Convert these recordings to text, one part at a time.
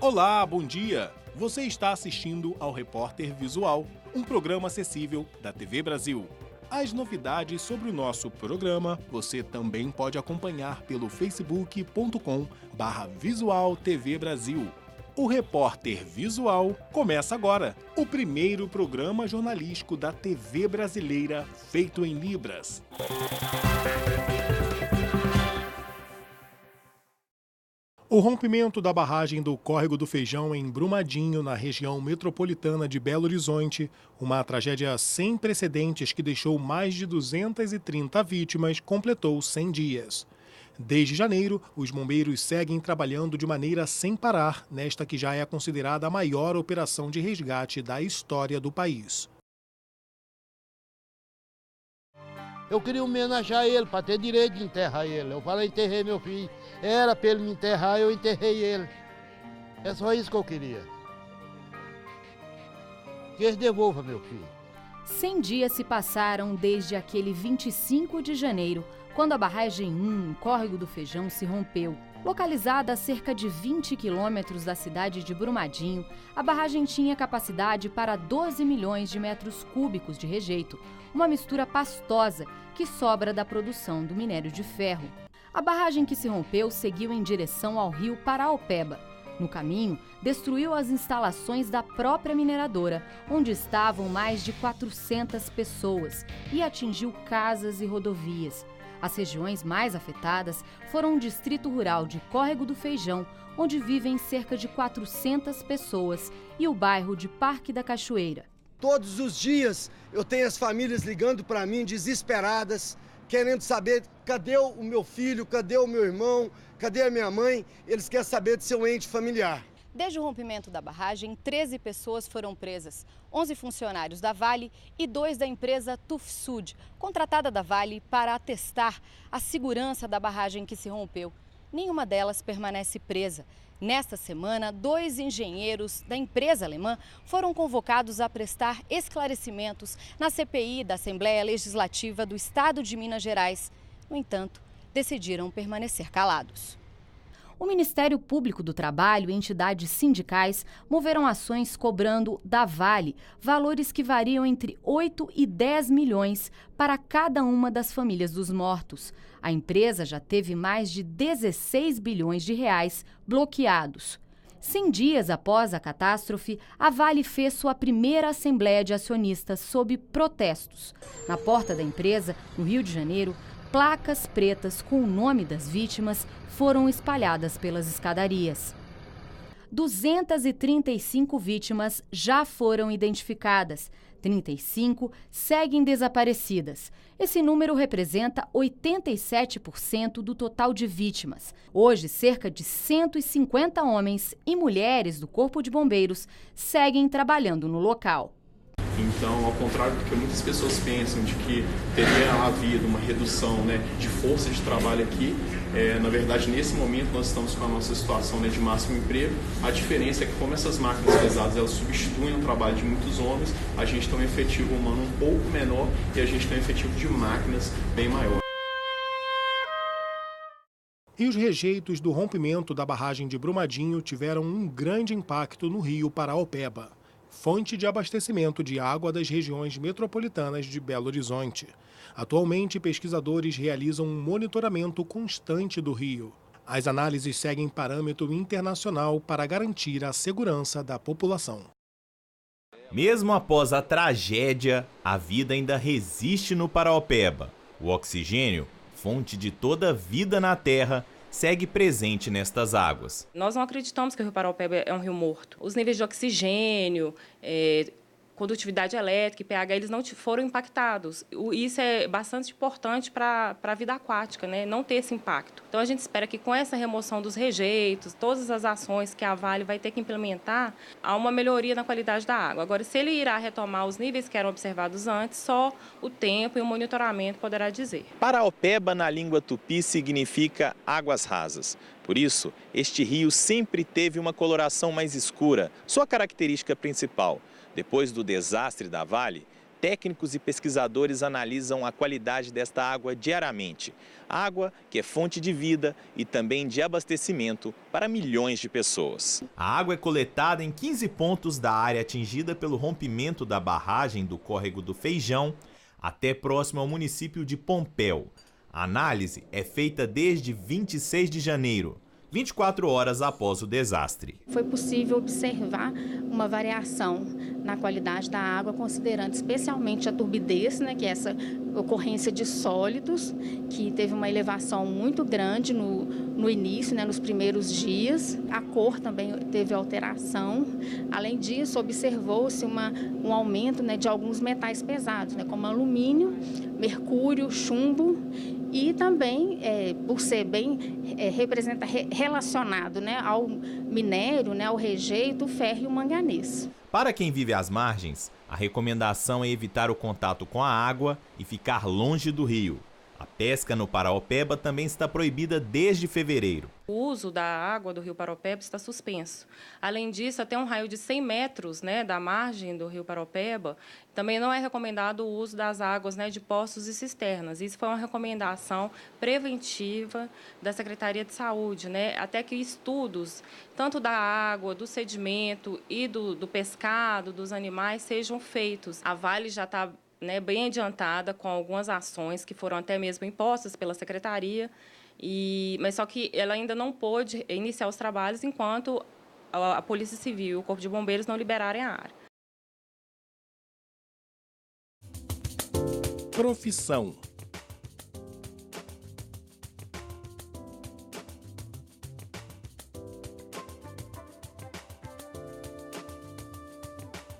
Olá, bom dia! Você está assistindo ao Repórter Visual, um programa acessível da TV Brasil. As novidades sobre o nosso programa você também pode acompanhar pelo facebook.com/Visual TV Brasil. O Repórter Visual começa agora, o primeiro programa jornalístico da TV brasileira feito em Libras. O rompimento da barragem do Córrego do Feijão em Brumadinho, na região metropolitana de Belo Horizonte, uma tragédia sem precedentes que deixou mais de 230 vítimas, completou 100 dias. Desde janeiro, os bombeiros seguem trabalhando de maneira sem parar nesta que já é considerada a maior operação de resgate da história do país. Eu queria homenagear ele, para ter direito de enterrar ele. Eu falei, enterrei meu filho. Era para ele me enterrar, eu enterrei ele. É só isso que eu queria. Que eles devolvam meu filho. 100 dias se passaram desde aquele 25 de janeiro, quando a barragem 1, Córrego do Feijão, se rompeu. Localizada a cerca de 20 quilômetros da cidade de Brumadinho, a barragem tinha capacidade para 12 milhões de metros cúbicos de rejeito, uma mistura pastosa que sobra da produção do minério de ferro. A barragem que se rompeu seguiu em direção ao rio Paraopeba. No caminho, destruiu as instalações da própria mineradora, onde estavam mais de 400 pessoas, e atingiu casas e rodovias. As regiões mais afetadas foram o Distrito Rural de Córrego do Feijão, onde vivem cerca de 400 pessoas, e o bairro de Parque da Cachoeira. Todos os dias eu tenho as famílias ligando para mim, desesperadas, querendo saber cadê o meu filho, cadê o meu irmão, cadê a minha mãe. Eles querem saber de seu ente familiar. Desde o rompimento da barragem, 13 pessoas foram presas, 11 funcionários da Vale e 2 da empresa Tufsud, contratada da Vale para atestar a segurança da barragem que se rompeu. Nenhuma delas permanece presa. Nesta semana, 2 engenheiros da empresa alemã foram convocados a prestar esclarecimentos na CPI da Assembleia Legislativa do Estado de Minas Gerais. No entanto, decidiram permanecer calados. O Ministério Público do Trabalho e entidades sindicais moveram ações cobrando da Vale valores que variam entre 8 e 10 milhões para cada uma das famílias dos mortos. A empresa já teve mais de 16 bilhões de reais bloqueados. 100 dias após a catástrofe, a Vale fez sua primeira assembleia de acionistas sob protestos. Na porta da empresa, no Rio de Janeiro, placas pretas com o nome das vítimas foram espalhadas pelas escadarias. 235 vítimas já foram identificadas, 35 seguem desaparecidas. Esse número representa 87% do total de vítimas. Hoje, cerca de 150 homens e mulheres do Corpo de Bombeiros seguem trabalhando no local. Então, ao contrário do que muitas pessoas pensam de que teria havido uma redução, de força de trabalho aqui, na verdade, nesse momento nós estamos com a nossa situação de máximo emprego. A diferença é que, como essas máquinas pesadas elas substituem o trabalho de muitos homens, a gente tem um efetivo humano um pouco menor e a gente tem um efetivo de máquinas bem maior. E os rejeitos do rompimento da barragem de Brumadinho tiveram um grande impacto no rio Paraopeba, fonte de abastecimento de água das regiões metropolitanas de Belo Horizonte. Atualmente, pesquisadores realizam um monitoramento constante do rio. As análises seguem parâmetro internacional para garantir a segurança da população. Mesmo após a tragédia, a vida ainda resiste no Paraopeba. O oxigênio, fonte de toda a vida na Terra, segue presente nestas águas. Nós não acreditamos que o rio Paraopeba é um rio morto. Os níveis de oxigênio, condutividade elétrica e pH, eles não foram impactados. Isso é bastante importante para a vida aquática, não ter esse impacto. Então, a gente espera que com essa remoção dos rejeitos, todas as ações que a Vale vai ter que implementar, há uma melhoria na qualidade da água. Agora, se ele irá retomar os níveis que eram observados antes, só o tempo e o monitoramento poderá dizer. Paraopeba, na língua tupi, significa águas rasas. Por isso, este rio sempre teve uma coloração mais escura. Sua característica principal, depois do desastre da Vale, técnicos e pesquisadores analisam a qualidade desta água diariamente. Água que é fonte de vida e também de abastecimento para milhões de pessoas. A água é coletada em 15 pontos da área atingida pelo rompimento da barragem do Córrego do Feijão até próximo ao município de Pompéu. A análise é feita desde 26 de janeiro. 24 horas após o desastre. Foi possível observar uma variação na qualidade da água, considerando especialmente a turbidez, que é essa ocorrência de sólidos, que teve uma elevação muito grande no início, nos primeiros dias. A cor também teve alteração. Além disso, observou-se um aumento de alguns metais pesados, como alumínio, mercúrio, chumbo. E também, por ser bem relacionado ao minério, ao rejeito, o ferro e o manganês. Para quem vive às margens, a recomendação é evitar o contato com a água e ficar longe do rio. A pesca no Paraopeba também está proibida desde fevereiro. O uso da água do rio Paraopeba está suspenso. Além disso, até um raio de 100 metros da margem do rio Paraopeba, também não é recomendado o uso das águas de poços e cisternas. Isso foi uma recomendação preventiva da Secretaria de Saúde, até que estudos, tanto da água, do sedimento e do pescado, dos animais, sejam feitos. A Vale já está bem adiantada com algumas ações que foram até mesmo impostas pela Secretaria, mas só que ela ainda não pôde iniciar os trabalhos enquanto a Polícia Civil e o Corpo de Bombeiros não liberarem a área. Profissão.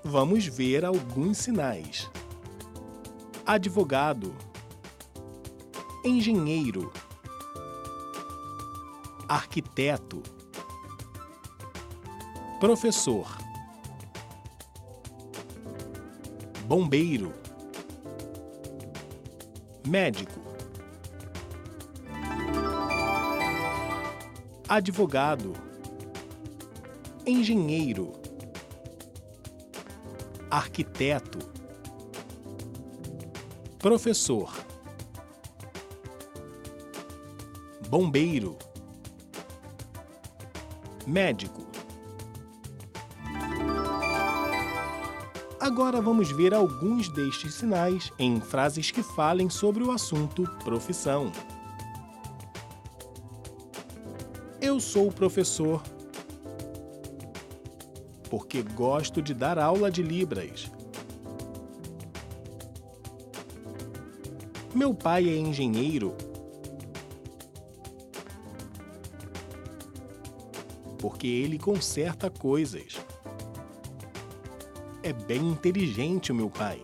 Vamos ver alguns sinais. Advogado, engenheiro, arquiteto, professor, bombeiro, médico, advogado, engenheiro, arquiteto, professor, bombeiro, médico. Agora vamos ver alguns destes sinais em frases que falem sobre o assunto profissão. Eu sou professor porque gosto de dar aula de Libras. Meu pai é engenheiro porque ele conserta coisas. É bem inteligente o meu pai.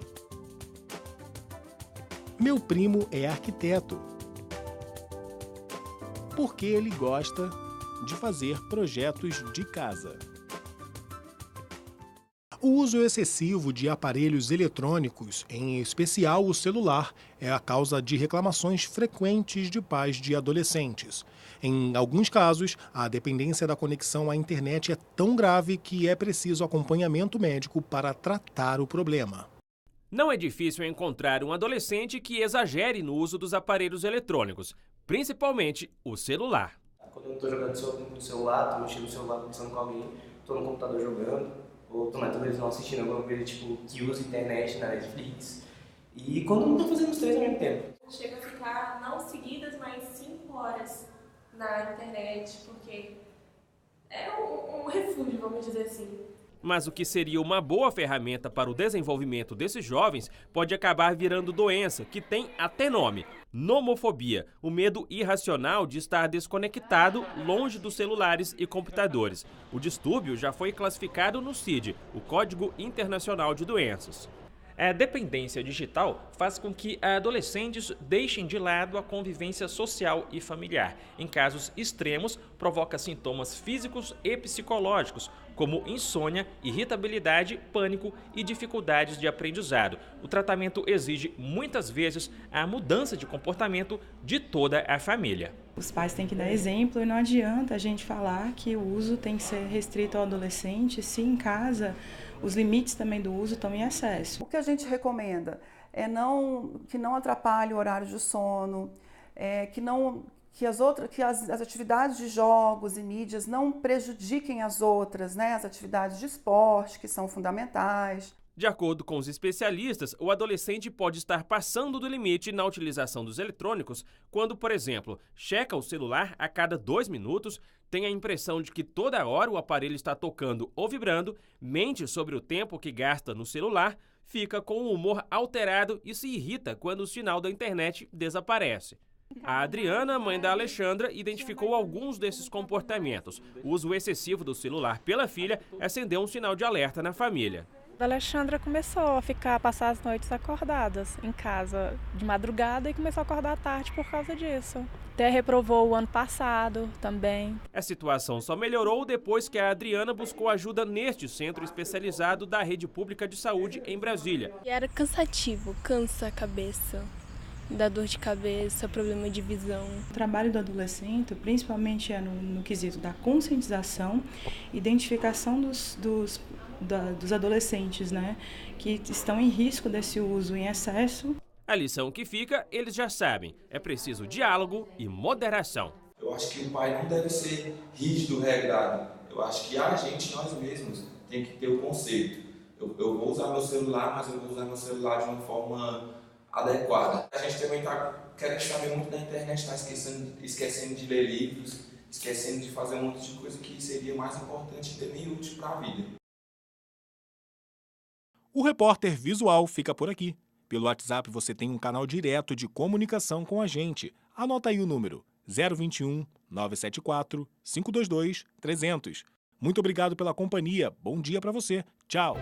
Meu primo é arquiteto porque ele gosta de fazer projetos de casa. O uso excessivo de aparelhos eletrônicos, em especial o celular, é a causa de reclamações frequentes de pais de adolescentes. Em alguns casos, a dependência da conexão à internet é tão grave que é preciso acompanhamento médico para tratar o problema. Não é difícil encontrar um adolescente que exagere no uso dos aparelhos eletrônicos, principalmente o celular. Quando eu estou jogando no celular, estou mexendo no celular conversando com alguém, estou no computador jogando, ou tô na televisão assistindo alguma coisa que usa internet na Netflix. E quando não tô fazendo os três ao mesmo tempo. Chega a ficar, não seguidas, mas 5 horas na internet, porque é um refúgio, vamos dizer assim. Mas o que seria uma boa ferramenta para o desenvolvimento desses jovens pode acabar virando doença, que tem até nome: nomofobia, o medo irracional de estar desconectado, longe dos celulares e computadores. O distúrbio já foi classificado no CID, o Código Internacional de Doenças. A dependência digital faz com que adolescentes deixem de lado a convivência social e familiar. Em casos extremos, provoca sintomas físicos e psicológicos, como insônia, irritabilidade, pânico e dificuldades de aprendizado. O tratamento exige, muitas vezes, a mudança de comportamento de toda a família. Os pais têm que dar exemplo e não adianta a gente falar que o uso tem que ser restrito ao adolescente se em casa os limites também do uso estão em excesso. O que a gente recomenda é que não atrapalhe o horário de sono, que as atividades de jogos e mídias não prejudiquem as outras, né? As atividades de esporte, que são fundamentais. De acordo com os especialistas, o adolescente pode estar passando do limite na utilização dos eletrônicos quando, por exemplo, checa o celular a cada 2 minutos, tem a impressão de que toda hora o aparelho está tocando ou vibrando, mente sobre o tempo que gasta no celular, fica com o humor alterado e se irrita quando o sinal da internet desaparece. A Adriana, mãe da Alexandra, identificou alguns desses comportamentos. O uso excessivo do celular pela filha acendeu um sinal de alerta na família. A Alexandra começou a passar as noites acordadas em casa de madrugada e começou a acordar à tarde por causa disso. Até reprovou o ano passado também. A situação só melhorou depois que a Adriana buscou ajuda neste centro especializado da Rede Pública de Saúde em Brasília. Era cansativo, cansa a cabeça. Dá dor de cabeça, problema de visão. O trabalho do adolescente, principalmente no quesito da conscientização, identificação dos adolescentes, né, que estão em risco desse uso em excesso. A lição que fica, eles já sabem, é preciso diálogo e moderação. Eu acho que o pai não deve ser rígido, regrado. Eu acho que a gente, nós mesmos, tem que ter o conceito. Eu vou usar meu celular, mas eu vou usar meu celular de uma forma adequada. A gente também está querendo saber muito da internet, está esquecendo de ler livros, esquecendo de fazer um monte de coisa que seria mais importante e também útil para a vida. O Repórter Visual fica por aqui. Pelo WhatsApp você tem um canal direto de comunicação com a gente. Anota aí o número 021 974 522 300. Muito obrigado pela companhia. Bom dia para você. Tchau.